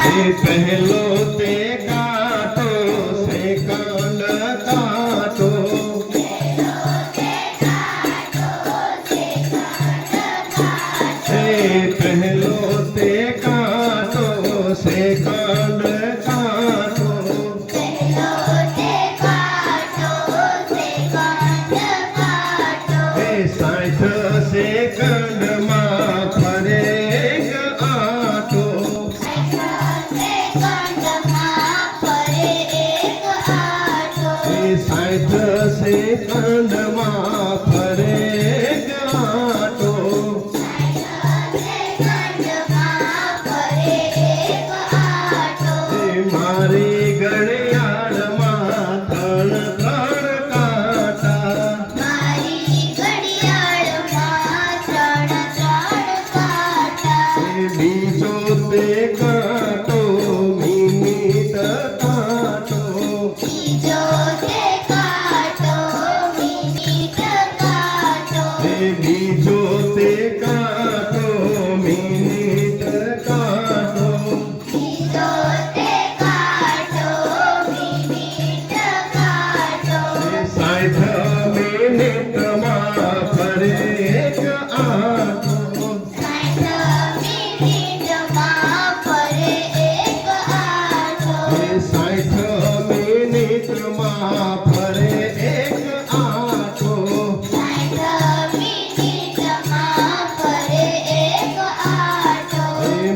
पहलो ते काटो सेकंड काटो पहलो ते काटो सेकंड काटो साठ सेकंड में फरेग आटो 60 सेकंड में फरेग आटो मारी घड़ियाल में त्रण त्रण काटा बीजो ते काटो मिनिट काटो बीजो ते काटो मिनिट काटो साठ मिनिट में फरेग आटो 60 मिनिट में फरेग आटो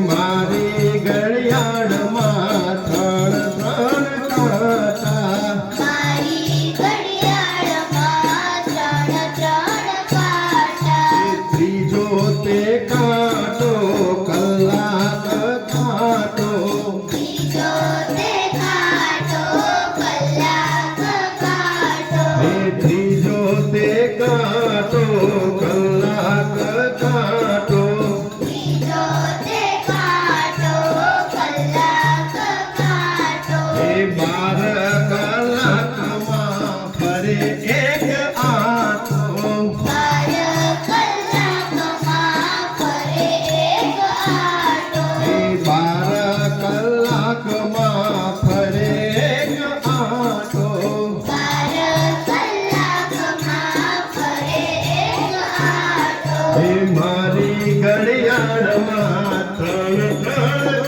मारी घड़ियाल में त्रण त्रण काटा त्रीजो ते काटो कलाक काटो त्रीजो ते काटो कलाक काटो 12 कलाक में फरे एक आटो 12 कलाक में फरेग आटो मारी घड़ियाल में त्रण त्रण